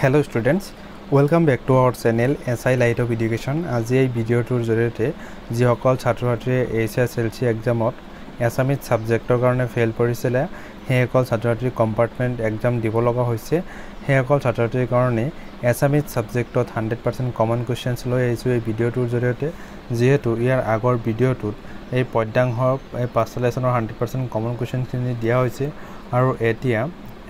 Hello students, welcome back to our channel SI Light of Education. আজি এই ভিডিওটোৰ জৰিয়তে যিসকল ছাত্ৰ-ছাত্ৰীয়ে HSLC এক্সামত এছামিজ সাবজেক্টৰ কাৰণে ফেল কৰিছিলে সেইসকল ছাত্ৰ-ছাত্ৰীৰ কম্পাৰ্টমেণ্ট এক্সাম দিব লগা হৈছে সেইসকল ছাত্ৰ-ছাত্ৰীৰ কাৰণে এছামিজ সাবজেক্টত 100% কমন কোৱেশ্চনছ লৈ আহিছো এই ভিডিওটোৰ জৰিয়তে যেহেতু ইয়াৰ আগৰ ভিডিওটোত এই পদ্যাংশৰ এই পাঁচটা লেসনৰ 100% কমন কোৱেশ্চনখিনি দিয়া হৈছে আৰু এতিয়া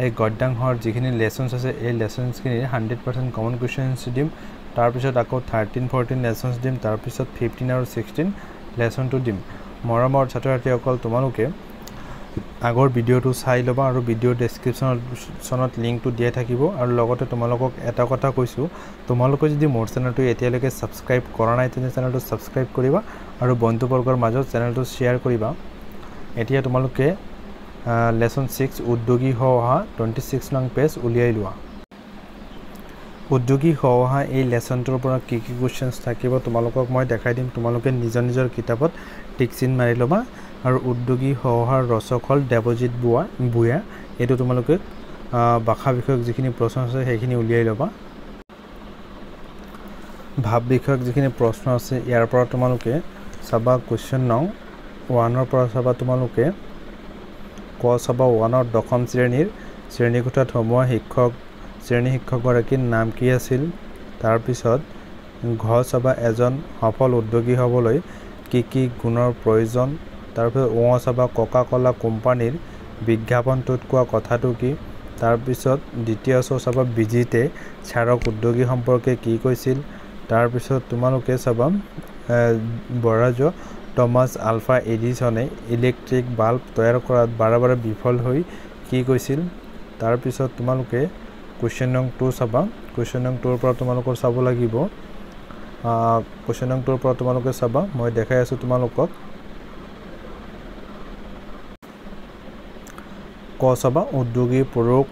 এই গদ্যাংশৰ যিখিনি লেসনস আছে এই লেসনসখিনি 100% কমন কোৱেশ্চনছ দিম তাৰ পিছত আকৌ 13-14 লেসনস দিম তাৰ পিছত 15 আৰু 16 লেসনটো দিম মৰমৰ ছাত্ৰ-ছাত্ৰীসকল তোমালোকে আগৰ ভিডিওটো চাই লবা আৰু ভিডিও ডেসক্ৰিপচনত লিংকটো দিয়া থাকিব আৰু লগতে তোমালোকক এটা কথা কৈছো তোমালোকে যদি মোৰ চেনেলটো এতিয়ালৈকে সাবস্ক্ৰাইব কৰা নাই তেনে চেনেলটো সাবস্ক্ৰাইব কৰিবা আৰু বন্ধুবৰ্গৰ মাজত চেনেলটো শেয়াৰ কৰিবা এতিয়া তোমালোকে lesson 6 উদ্যোগী হওয়া 26 নং পেজ উলিয়াই লোৱা উদ্যোগী হওয়া এই লেসনটোৰ পৰা কি কি কোৱেশ্চনছ থাকিব তোমালোকক মই দেখাই দিম তোমালোকে নিজৰ কিতাপত টিক চিন মাৰি লবা আৰু উদ্যোগী হওয়াৰ ৰচক হল দেৱজিৎ বুয়া এটো তোমালোকে ভাষা বিষয়ক যিখিনি প্ৰশ্ন আছে সেইখিনি উলিয়াই লবা ভাব বিষয়ক যিখিনি প্ৰশ্ন আছে ইয়াৰ পৰা তোমালোকে চাবা কোৱেশ্চন নং 1 ৰ পৰা চাবা তোমালোকে ক সভা 1 দশম শ্ৰেণীৰ শ্ৰেণীকোঠাত সমোৱা শ্ৰেণী শিক্ষকগৰাকীৰ নাম কি আছিল তাৰ পিছত ঘ সভা এজন সফল উদ্যোগী হ'বলৈ কি গুণৰ প্ৰয়োজন তাৰ পিছত ও সভা কোকা-কোলা কোম্পানীৰ বিজ্ঞাপনটোত কোৱা কথাটো কি তাৰ পিছত দ্বিতীয় সভা বিজিতে চাৰক উদ্যোগী সম্পৰ্কে কি কৈছিল তাৰ পিছত তোমালোকে চাবা Boraj Thomas ULFA এডিসনে electric bulb তৈয়াৰ কৰাত বাৰে বিফল হৈ কি কৈছিল তাৰ পিছত তোমালোকে কোৱেশ্চন নং 2 চাবা কোৱেশ্চন নং 2 ৰ পৰা তোমালোকৰ চাব লাগিব কোৱেশ্চন নং 2 ৰ পৰা তোমালোকে চাবা মই দেখাই আছো তোমালোকক ক চাবা উদ্যোগী পুৰুষ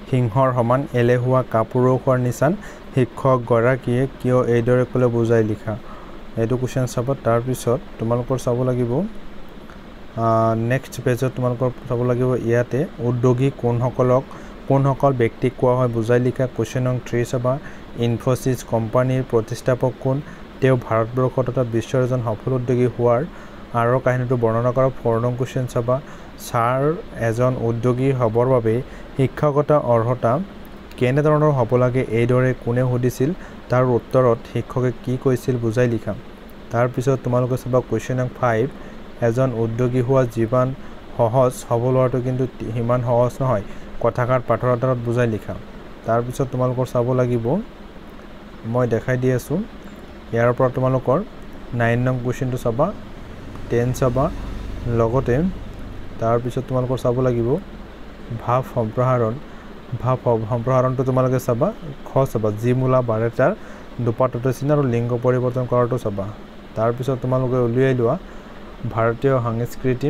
সিংহৰ সমান এলেহুৱা কাপুৰুষৰ নিচান শিক্ষক গৰাকীয়ে কিয় এইদৰে কলে বুজাই লিখা এটো কোৱেশ্চন চাব তাৰ পিছত তোমালোকৰ চাব লাগিব নেক্সট পেজত তোমালোকৰ চাব লাগিব ইয়াতে উদ্যোগী কোনসকল ব্যক্তিক কোৱা হয় বুজাই লিখা কোৱেশ্চন নং 3 চাবা ইনফোসিস কোম্পানীৰ প্ৰতিষ্ঠাপক কোন তেওঁ ভাৰতবৰ্ষত তথা বিশ্বৰ এজন সফল উদ্যোগী হোৱাৰ আৰু কাহিনীটো বৰ্ণনা কৰা 4 নং কোৱেশ্চন চাবা ছাৰ এজন উদ্যোগী হ'বৰ বাবে শিক্ষাগত অৰ্হতা কেনে ধৰণৰ হ'ব লাগে এইদৰে কোনে সুধিছিল তাৰ উত্তৰত শিক্ষকে কি কৈছিল বুজাই লিখা তাৰ পিছত তোমালোকে চাবা কোৱেশ্চন নং 5 এজন উদ্যোগী হোৱা জীবন সহজ সবল হোৱাটো কিন্তু হিমান সহজ নহয় কথাকাৰ পাঠৰ আধাৰত বুজাই লিখা তাৰ পিছত তোমালোকৰ চাব লাগিব মই দেখাই দি আছো ইয়াৰ পৰা তোমালোকৰ 9 নং কোৱেশ্চনটো চাবা 10 চাবা লগতে তাৰ পিছত তোমালোকৰ চাব লাগিব ভাব সম্প্ৰসাৰণটো তোমালোকে চাবা খ চাবা জিমুলা বাৰেটাৰ দুপাতটো চিন আৰু লিংগ পৰিৱৰ্তন কৰাটো চাবা তাৰ পিছত তোমালোকে উলিয়াই লোৱা ভাৰতীয় সংস্কৃতি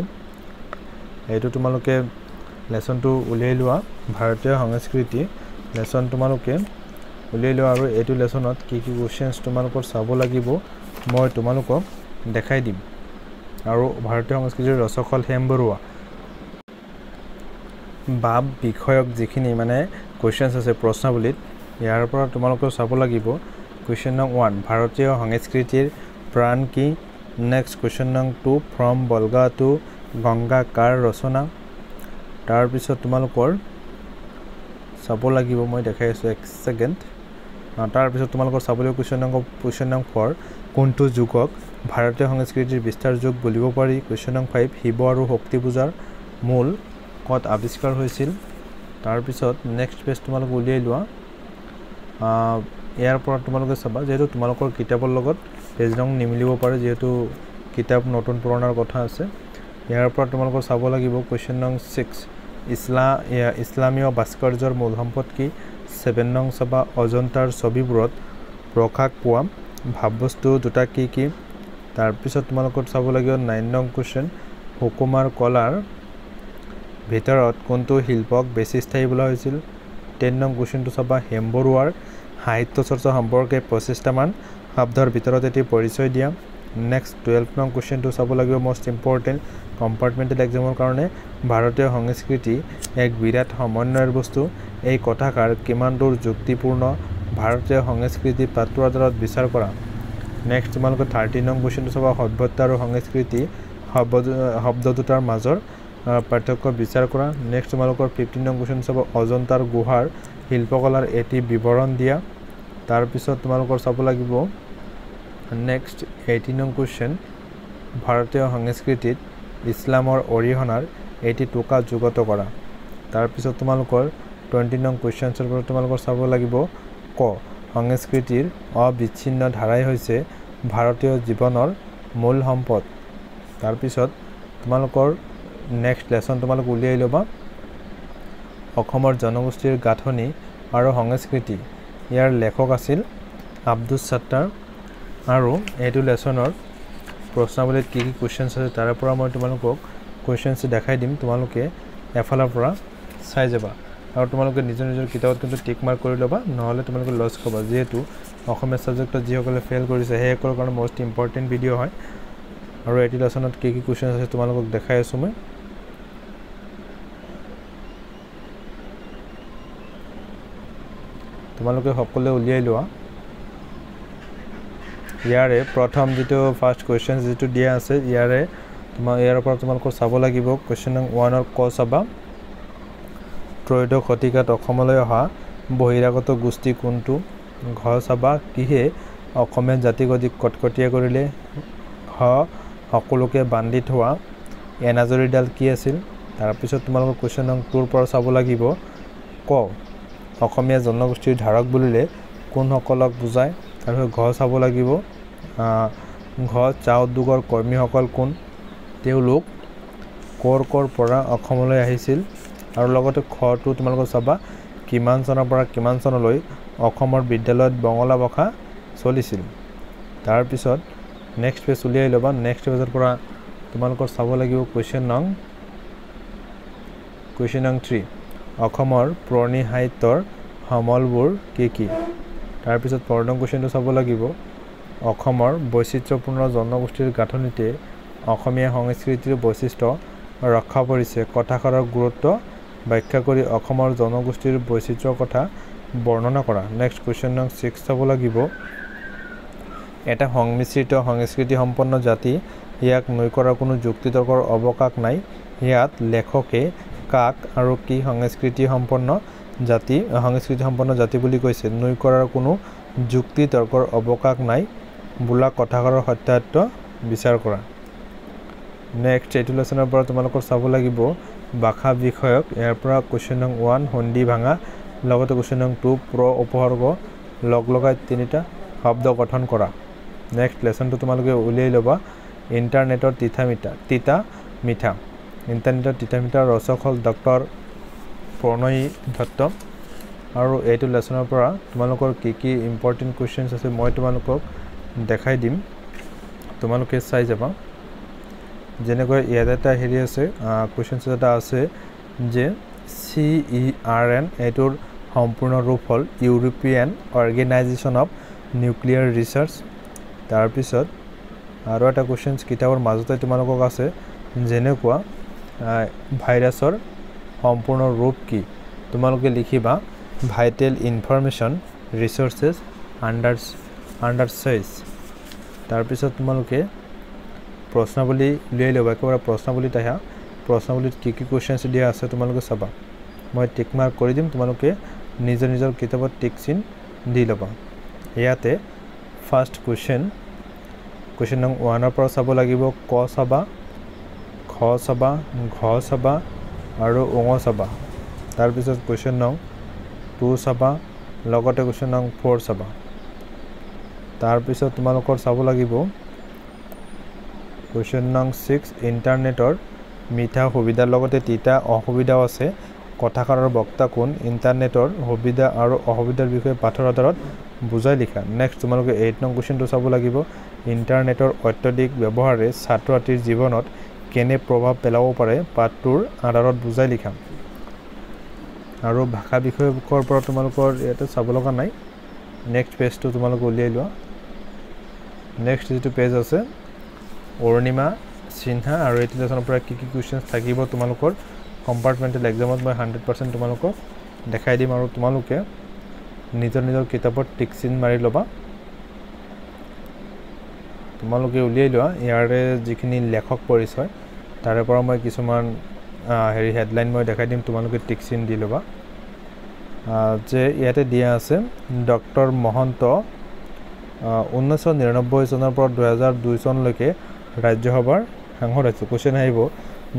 এইটো তোমালোকে লেসনটো উলিয়াই লোৱা ভাৰতীয় সংস্কৃতি লেসন তোমালোকে উলিয়াই লোৱা আৰু এইটো লেসনত কি কোৱেশ্চনছ তোমালোকৰ চাব লাগিব মই তোমালোকক দেখাই দিম আৰু ভাৰতীয় সংস্কৃতিৰ ৰচক হল হেম বৰুৱা ভাব বিষয়ক যিখিনি মানে কোৱেশ্চনছ আছে প্ৰশ্নাৱলীত ইয়াৰ পৰা তোমালোকে চাব লাগিব কোৱেশ্চন নং 1 ভাৰতীয় সংস্কৃতিৰ প্ৰাণ কি নেক্সট কোৱেশ্চন নং 2 ফ্ৰম বলগা টু গংগা কাৰ ৰচনা তাৰ পিছত তোমালোকৰ চাব লাগিব মই দেখাই আছো এক সেকেন্ড তাৰ পিছত তোমালোকৰ চাব লাগিব কোৱেশ্চন নং 4 কোনটো যুগক ভাৰতীয় সংস্কৃতিৰ বিস্তাৰ যুগ বুলিব পাৰি কোৱেশ্চন নং 5 শিৱ আৰু শক্তি পূজাৰ মূল কত আৱিষ্কাৰ হৈছিল তাৰ পিছত নেক্সট পেজ তোমালোক উলিয়াই লোৱা ইয়াৰ পৰা তোমালোকে চাবা যেহেতু তোমালোকৰ কিতাপৰ লগত পেজ নং নিমিলিব পাৰে যেহেতু কিতাপ নতুন পুৰণাৰ কথা আছে ইয়াৰ পৰা তোমালোকৰ চাব লাগিব কোৱেশ্চন নং 6 ইছলামীয় ভাস্কৰ্যৰ মূল সম্পদ কি 7 নং চাবা অজন্তাৰ ছবিবোৰত প্ৰকাশ পোৱা ভাববস্তু দুটা কি তাৰ পিছত তোমালোকৰ চাব লাগিব 9 নং কোৱেশ্চন হুকুমাৰ কলাৰ ভিতৰত কোনটো শিল্পক বেছি স্থায়ী বোলা হৈছিল 10 নং কোৱেশ্চনটো চাবা হেম বৰুৱাৰ সাহিত্য চৰ্চা সম্পৰ্কে 25টা মান শব্দৰ ভিতৰত এটি পৰিচয় দিয়া নেক্সট 12 নং কুৱেশ্যনটো চাব লাগিব মোষ্ট ইম্পৰ্টেণ্ট কম্পাৰ্টমেণ্টেল এক্সামৰ কাৰণে ভাৰতীয় সংস্কৃতি এক বিৰাট সমন্বয়ৰ বস্তু এই কথাষাৰ কিমান দূৰ যুক্তিপূৰ্ণ ভাৰতীয় সংস্কৃতি পাঠটোৰ আধাৰত বিচাৰ কৰা নেক্সট তোমালোকে 13 নং কুৱেশ্যনটো চাবা সভ্যতা আৰু সংস্কৃতি শব্দ দুটাৰ মাজৰ পাৰ্থক্য বিচাৰ কৰা নেক্সট তোমালোকৰ 15 নং কুৱেশ্যন চাবা অজন্তাৰ গুহাৰ শিল্পকলাৰ এটি বিৱৰণ দিয়া তাৰ পিছত তোমালোকৰ চাব লাগিব নেক্সট 18 নং কুৱেশ্যন ভাৰতীয় সংস্কৃতিত ইছলামৰ অৰিহণাৰ এটি টোকা যুগত কৰা তাৰ পিছত তোমালোকৰ 20 নং কুৱেশ্যনছৰ পৰা তোমালোকৰ চাব লাগিব ক সংস্কৃতিৰ অবিচ্ছিন্ন ধাৰাই হৈছে ভাৰতীয় জীৱনৰ মূল সম্পদ তাৰ পিছত তোমালোকৰ নেক্সট লেসন তোমালোক উলিয়াই লবা অসমৰ জনগোষ্ঠীৰ গাঁথনি আৰু সংস্কৃতি ইয়াৰ লেখক আছিল আব্দুছ সাত্তাৰ আৰু এইটো লেসনৰ প্ৰশ্নাৱলীত কি কুৱেশ্যনছ আছে তাৰ পৰা মই তোমালোকক কুৱেশ্যনছ দেখাই দিম তোমালোকে এফালৰ পৰা চাই যাবা আৰু তোমালোকে নিজৰ নিজৰ কিতাপত কিন্তু টিক মাৰ্ক কৰি লবা নহলে তোমালোকে লছ হ'ব যেহেতু অসমীয়া সাবজেক্টত যিসকলে ফেল কৰিছে সেইসকলৰ কাৰণে মোষ্ট ইম্পৰ্টেণ্ট ভিডিঅ' হয় আৰু এইটো লেসনত কি কুৱেশ্যনছ আছে তোমালোকক দেখাই আছো মই তোমালোকে সকলোৱে উলিয়াই লোৱা ইয়াৰে প্ৰথম যেটো ফাৰ্স্ট কুৱেশ্যন যেটো দিয়া আছে ইয়াৰ পৰা তোমালোকৰ চাব লাগিব কুৱেশ্যন নং 1 ৰ ক চাবা ত্ৰয়োদশ শতিকাত অসমলৈ অহা বহিৰাগত গোষ্ঠী কোনটো ঘ চাবা কিহে অসমীয়া জাতিক অধিক কটকটীয়া কৰিলে ঘ সকলোকে বান্ধি থোৱা এনাজৰীডাল কি আছিল তাৰ পিছত তোমালোকৰ কুৱেশ্যন নং 2 ৰ পৰা চাব লাগিব ক অসমীয়া জনগোষ্ঠীৰ ধাৰক বুলিলে কোন সকলক বুজায় আৰু ঘ চাব লাগিব ঘ চাহ উদ্যোগৰ কৰ্মীসকল কোন তেওঁলোক কৰ পৰা অসমলৈ আহিছিল আৰু লগতে খটো তোমালোকে চাবা কিমান চনৰ পৰা কিমান চনলৈ অসমৰ বিদ্যালয়ত বঙলা ভাষা চলিছিল তাৰ পিছত নেক্সট পেজ উলিয়াই লবা নেক্সট পেজৰ পৰা তোমালোকৰ চাব লাগিব কুৱেশ্যন নং 3 অসমৰ পুৰণি সাহিত্যৰ সমলবোৰ কি তাৰ পিছত 4 নং কুৱেশ্যনটো চাব লাগিব অসমৰ বৈচিত্ৰ্যপূৰ্ণ জনগোষ্ঠীৰ গাঁথনিতে অসমীয়া সংস্কৃতিৰ বৈশিষ্ট্য ৰক্ষা পৰিছে কথাষাৰৰ গুৰুত্ব ব্যাখ্যা কৰি অসমৰ জনগোষ্ঠীৰ বৈচিত্ৰ্যৰ কথা বৰ্ণনা কৰা নেক্সট কুৱেশ্যন নং 6 চাব লাগিব এটা সংমিশ্ৰিত সংস্কৃতি সম্পন্ন জাতি ইয়াক নৈ কৰাৰ কোনো যুক্তিতৰ্কৰ অৱকাশ নাই ইয়াত লেখকে কাক আৰু কি সংস্কৃতি সম্পন্ন জাতি বুলি কৈছে নৈ কৰাৰ কোনো যুক্তিতৰ্কৰ অৱকাশ নাই বোলা কথাষাৰৰ সত্যাসত্য বিচাৰ কৰা নেক্সট এইটো লেসনৰ পৰা তোমালোকৰ চাব লাগিব ভাষা বিষয়ক ইয়াৰ পৰা কুৱেশ্যন নং 1 হন্দি ভাঙা লগতে কুৱেশ্যন নং 2 উপসৰ্গ লগাই তিনিটা শব্দ গঠন কৰা নেক্সট লেসনটো তোমালোকে উলিয়াই লবা ইন্টাৰনেটৰ তিতা মিঠা ৰচক হল ডক্টৰ প্ৰণয় দত্ত আৰু এইটো লেসনৰ পৰা তোমালোকৰ কি ইম্পৰ্টেণ্ট কুৱেশ্যনছ আছে মই তোমালোকক দেখাই দিম তোমালোকে চাই যাবা যেনেকৈ ইয়াত এটা হেৰি আছে কুৱেশ্যনছ এটা আছে যে CERN এইটোৰ সম্পূৰ্ণ ৰূপ হল European organisation of nuclear research তাৰ পিছত আৰু এটা কুৱেশ্যনছ কিতাপৰ মাজতে তোমালোকক আছে যেনেকুৱা ভাইৰাছৰ সম্পূৰ্ণ ৰূপ কি তোমালোকে লিখিবা ভাইটেল ইনফৰমেশ্যন ৰিসোৰ্সেছ আন্ডাৰ সাইজ তাৰ পিছত তোমালোকে প্ৰশ্নাৱলী উলিয়াই ল'বা একেবাৰে প্ৰশ্নাৱলীত আহা প্ৰশ্নাৱলীত কি কুৱেশ্যনছ দিয়া আছে তোমালোকে চাবা মই টিক মাৰ্ক কৰি দিম তোমালোকে নিজৰ কিতাপত টিক চিন দি ল'বা ইয়াতে ফাৰ্স্ট কুৱেশ্যন নং 1 ৰ পৰা চাব লাগিব ক চাবা খ চাবা ঘ চাবা আৰু ঙ চাবা তাৰ পিছত কুৱেশ্যন নং 2 চাবা লগতে কুৱেশ্যন নং 4 চাবা তাৰ পিছত তোমালোকৰ চাব লাগিব কুৱেশ্যন নং 6 ইন্টাৰনেটৰ মিঠা সুবিধাৰ লগতে তিতা অসুবিধাও আছে কথাষাৰৰ বক্তা কোন ইন্টাৰনেটৰ সুবিধা আৰু অসুবিধাৰ বিষয়ে পাঠৰ আধাৰত বুজাই লিখা নেক্সট তোমালোকে 8 নং কুৱেশ্যনটো চাব লাগিব ইন্টাৰনেটৰ অত্যধিক ব্যৱহাৰে ছাত্ৰ-ছাত্ৰীৰ জীৱনত কেনে প্ৰভাৱ পেলাব পাৰে পাঠটোৰ আধাৰত বুজাই লিখা আৰু ভাষা বিষয়কৰ পৰা তোমালোকৰ এটা চাব লগা নাই নেক্সট পেজটো তোমালোকে উলিয়াই লোৱা নেক্সট যেটো পেজ আছে অৰুণিমা সিনহা আৰু এইটো লেসনৰ পৰা কি কোৱেশ্চনছ থাকিব তোমালোকৰ কম্পাৰ্টমেণ্টেল এক্সামত মই 100% তোমালোকক দেখাই দিম আৰু তোমালোকে নিজৰ কিতাপত টিক চিন মাৰি ল'বা তোমালোকে উলিয়াই লোৱা ইয়াৰে যিখিনি লেখক পৰিচয় তাৰে পৰা মই কিছুমান হেডলাইন মই দেখাই দিম তোমালোকে টিক চিন দি ল'বা যে ইয়াতে দিয়া আছে ডক্টৰ মহন্ত 1999 চনৰ পৰা 2002 চনলৈকে ৰাজ্যসভাৰ সাংসদ আছিল কোৱেশ্চন আহিব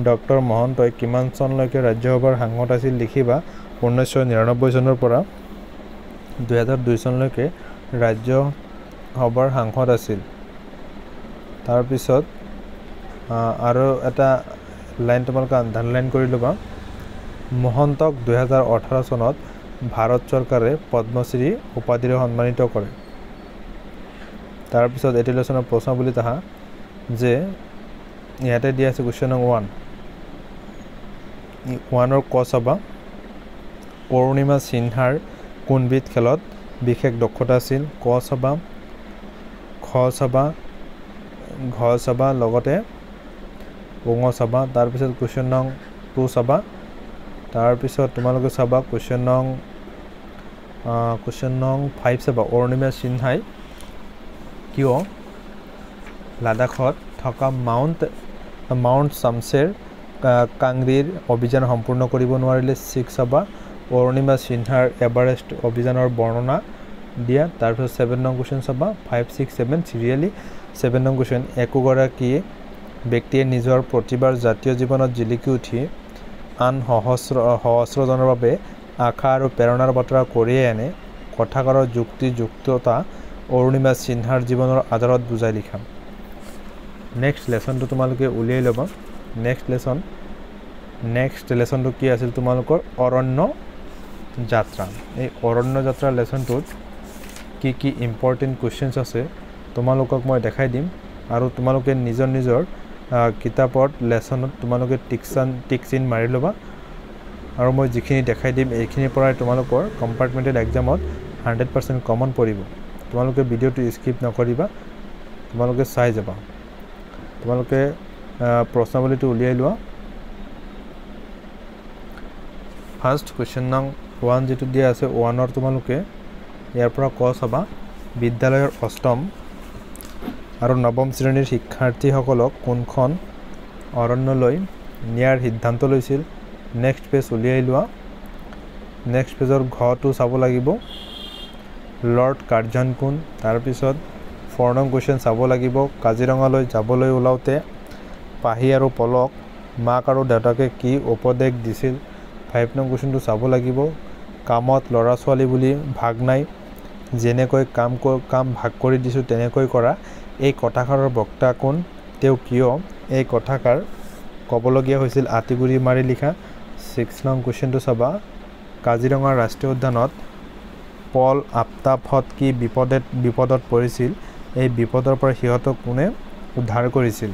ডক্টৰ মহন্তই কিমান চনলৈকে ৰাজ্যসভাৰ সাংসদ আছিল লিখিবা 1999 চনৰ পৰা 2002 চনলৈকে ৰাজ্যসভাৰ সাংসদ আছিল তাৰ পিছত আৰু এটা লাইন তোমালোকে আন্ডাৰলাইন কৰি ল'বা মহন্তক 2018 চনত ভাৰত চৰকাৰে পদ্মশ্ৰী উপাধিৰে সন্মানিত কৰে তাৰ পিছত এটি লেসনৰ প্ৰশ্নাৱলী তাহা যে ইয়াতে দিয়া আছে কোৱেশ্চন নং 1 ক চাবা অৰুণিমা সিনহাৰ কোনবিধ খেলত বিশেষ দক্ষতা আছিল ক চাবা ঘ চাবা লগতে ঙ চাবা তাৰ পিছত কোৱেশ্চন নং 2 চাবা তাৰ পিছত তোমালোকে চাবা কোৱেশ্চন নং 5 চাবা অৰুণিমা সিনহাই কিয় লাডাখত থকা মাউণ্ট শামছেৰ কাংৰীৰ অভিযান সম্পূৰ্ণ কৰিব নোৱাৰিলে 6 চাবা অৰুণিমা সিনহাৰ এভাৰেষ্ট অভিযানৰ বৰ্ণনা দিয়া তাৰ পিছত 7 নং কোৱেশ্চন চাবা 5 6 7 সিৰিয়ালি 7 নং কোৱেশ্চন একোগৰাকী ব্যক্তিয়ে নিজৰ প্ৰতিবাৰ জাতীয় জীৱনত জিলিকি উঠি আন সহস্ৰজনৰ বাবে আশা আৰু প্ৰেৰণাৰ বাৰ্তা কঢ়িয়াই আনে কথাকাৰৰ যুক্তিযুক্ততা অৰুণিমা সিনহাৰ জীৱনৰ আধাৰত বুজাই লিখা নেক্সট লেসনটো তোমালোকে উলিয়াই ল'বা নেক্সট লেসনটো কি আছিল তোমালোকৰ অৰণ্য যাত্ৰা এই অৰণ্য যাত্ৰা লেসনটোত কি ইম্পৰ্টেণ্ট কোৱেশ্চনছ আছে তোমালোকক মই দেখাই দিম আৰু তোমালোকে নিজৰ কিতাপত লেসনত তোমালোকে টিক চিন মাৰি ল'বা আৰু মই যিখিনি দেখাই দিম এইখিনিৰ পৰাই তোমালোকৰ কম্পাৰ্টমেণ্টেল এক্সামত 100% কমন পৰিব তোমালোকে ভিডিঅ'টো স্কিপ নকৰিবা তোমালোকে চাই যাবা তোমালোকে প্ৰশ্নাৱলীটো উলিয়াই লোৱা ফাৰ্ষ্ট কোৱেশ্চন নং 1 যেটো দিয়া আছে 1 তোমালোকে ইয়াৰ পৰা ক চাবা বিদ্যালয়ৰ অষ্টম আৰু নৱম শ্ৰেণীৰ শিক্ষাৰ্থীসকলক কোনখন অৰণ্যলৈ নিয়াৰ সিদ্ধান্ত লৈছিল নেক্সট পেজ উলিয়াই লোৱা নেক্সট পেজৰ ঘটো চাব লাগিব লৰ্ড কাৰ্জন কোন তাৰ পিছত 4 নং কোৱেশ্চন চাব লাগিব কাজিৰঙালৈ যাবলৈ ওলাওতে পাহি আৰু পলক মাক আৰু দেউতাকে কি উপদেশ দিছিল 5 নং কোৱেশ্চনটো চাব লাগিব কামত লৰা ছোৱালী বুলি ভাগ নাই যেনেকৈ কাম ভাগ কৰি দিছো তেনেকৈ কৰা এই কথাষাৰৰ বক্তা কোন তেও কিয় এই কথাষাৰ কবলগীয়া হৈছিল আতিগুৰি মাৰি লিখা 6 নং কোৱেশ্চনটো চাবা কাজিৰঙা ৰাষ্ট্ৰীয় উদ্যানত পল আফতাবত কি বিপদত পৰিছিল এই বিপদৰ পৰা হিহঁতক কোনে উদ্ধাৰ কৰিছিল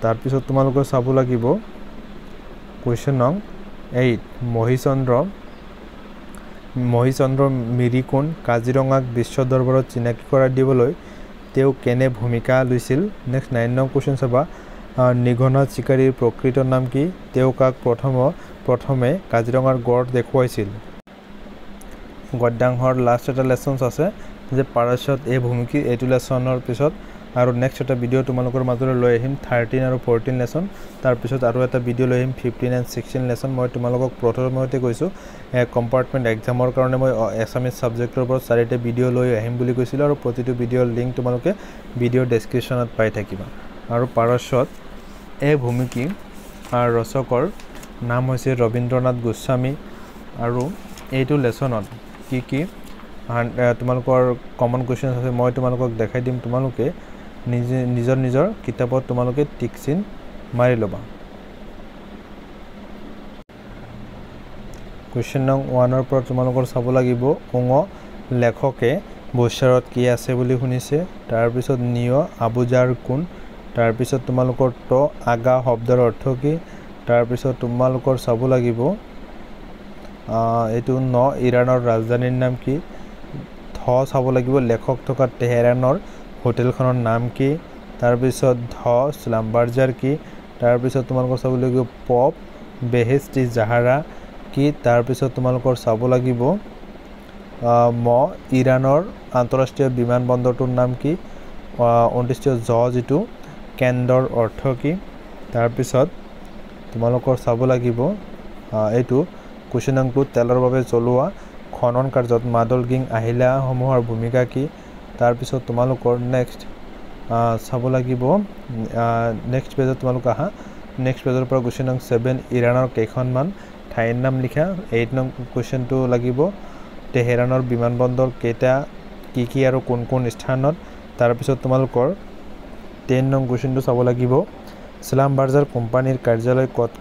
তাৰ পিছত তোমালোকে চাব লাগিব কোৱেশ্চন নং 8 মহিচন্দ্ৰ মিৰি কোন কাজিৰঙাক বিশ্ব দৰবাৰত চিনাকি কৰা দিবলৈ তেও কেনে ভূমিকা লৈছিল নেক্সট 9 নং কোৱেশ্চন চাবা নিঘনা চিকাৰীৰ প্ৰকৃত নাম কি তেও কাক প্ৰথমে কাজিৰঙাৰ গড় দেখুৱাইছিল গদ্যাংশৰ লাষ্ট এটা লেসনছ আছে যে পাৰস্যত এই ভূমিকি এইটো লেসনৰ পিছত আৰু নেক্সট এটা ভিডিঅ' তোমালোকৰ মাজলৈ লৈ আহিম 13 আৰু 14 লেসন তাৰ পিছত আৰু এটা ভিডিঅ' লৈ আহিম 15 and 16 লেসন মই তোমালোকক প্ৰথমতে কৈছো কম্পাৰ্টমেণ্ট এক্সামৰ কাৰণে মই এছামিজ সাবজেক্টৰ ওপৰত 4টা ভিডিঅ' লৈ আহিম বুলি কৈছিল আৰু প্ৰতিটো ভিডিঅ'ৰ লিংক তোমালোকে ভিডিঅ' ডেসক্ৰিপচনত পাই থাকিবা আৰু পাৰস্যত এই ভূমিকি ৰচকৰ নাম হৈছে ৰবীন্দ্ৰনাথ গোস্বামী আৰু এইটো লেসনত কি তোমালোকৰ কমন কোৱেশ্চনছ আছে মই তোমালোকক দেখাই দিম তোমালোকে নিজৰ কিতাপত তোমালোকে টিক চিন মাৰি ল'বা কোৱেশ্চন নং 1 ৰ পৰা তোমালোকৰ চাব লাগিব অঙ লেখকে বৈচাৰত কি আছে বুলি শুনিছে তাৰ পিছত নিয় আবুজাৰ কোন তাৰ পিছত তোমালোকৰ ত আগা শব্দৰ অৰ্থ কি তাৰ পিছত তোমালোকৰ চাব লাগিব এইটো ন ইৰাণৰ ৰাজধানীৰ নাম কি চাব লাগিব লেখক থকা তেহৰানৰ হোটেলখনৰ নাম কি তাৰপিছত ধ স্লাম্বাৰজাৰ কি তাৰপিছত তোমালোকৰ চাব লাগিব পপ বেহেষ্টি জাহাৰা কি তাৰপিছত তোমালোকৰ চাব লাগিব ম ইৰাণৰ আন্তঃৰাষ্ট্ৰীয় বিমানবন্দৰটোৰ নাম কি 29 জ যেটো কেন্দ্ৰৰ অৰ্থ কি তাৰপিছত তোমালোকৰ চাব লাগিব এইটো কোৱেশ্চন নং 2 তেলৰ বাবে চলোৱা খনন কাৰ্যত মাদল গিং আহিলাসমূহৰ ভূমিকা কি তাৰপিছত তোমালোকৰ নেক্সট চাব লাগিব নেক্সট পেজত তোমালোক আহা নেক্সট পেজৰ পৰা কোৱেশ্চন নং 7 ইৰাণৰ কেইখনমান ঠাইৰ নাম লিখা 8 নং কোৱেশ্চনটো লাগিব তেহৰানৰ বিমানবন্দৰ কেইটা কি আৰু কোন কোন স্থানত তাৰপিছত তোমালোকৰ 10 নং কোৱেশ্চনটো চাব লাগিব স্লাম্বাৰজাৰ কোম্পানীৰ কাৰ্যালয় কত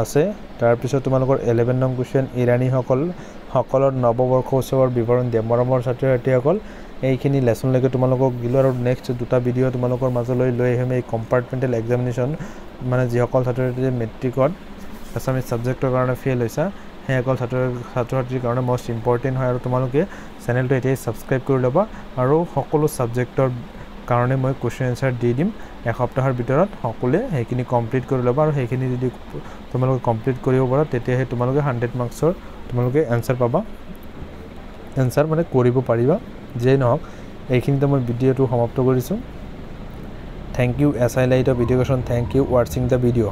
আছে তাৰপিছত তোমালোকৰ 11 নং কোৱেশ্চন ইৰাণীসকলৰ নৱবৰ্ষ উৎসৱৰ বিৱৰণ দিয়া মৰমৰ ছাত্ৰ-ছাত্ৰীসকল এইখিনি লেসন লৈকে তোমালোকক দিলো আৰু নেক্সট দুটা ভিডিও তোমালোকৰ মাজলৈ লৈ আহিম এই কম্পাৰ্টমেণ্টেল এক্সামিনেশ্যন মানে যিসকল ছাত্ৰ-ছাত্ৰীয়ে মেট্ৰিকত আছামিজ সাবজেক্টৰ কাৰণে ফেল হৈছে সেইসকল ছাত্ৰ-ছাত্ৰীৰ কাৰণে মোষ্ট ইম্পৰ্টেণ্ট হয় আৰু তোমালোকে চেনেলটো এতিয়াই সাবস্ক্ৰাইব কৰি ল'বা আৰু সকলো সাবজেক্টৰ কাৰণে মই কোৱেশ্চন আনসাৰ দি দিম এসপ্তাহৰ ভিতৰত সকলোৱে সেইখিনি কমপ্লিট কৰি ল'বা আৰু সেইখিনি যদি তোমালোকে কমপ্লিট কৰিব পাৰা তেতিয়াহে তোমালোকে 100 মাৰ্কছৰ তোমালোকে আনসাৰ পাবা আনসাৰ মানে কৰিব পাৰিবা যেই নহওক এইখিনিতে মই ভিডিওটো সমাপ্ত কৰিছো thank you SI light of education thank you watching the video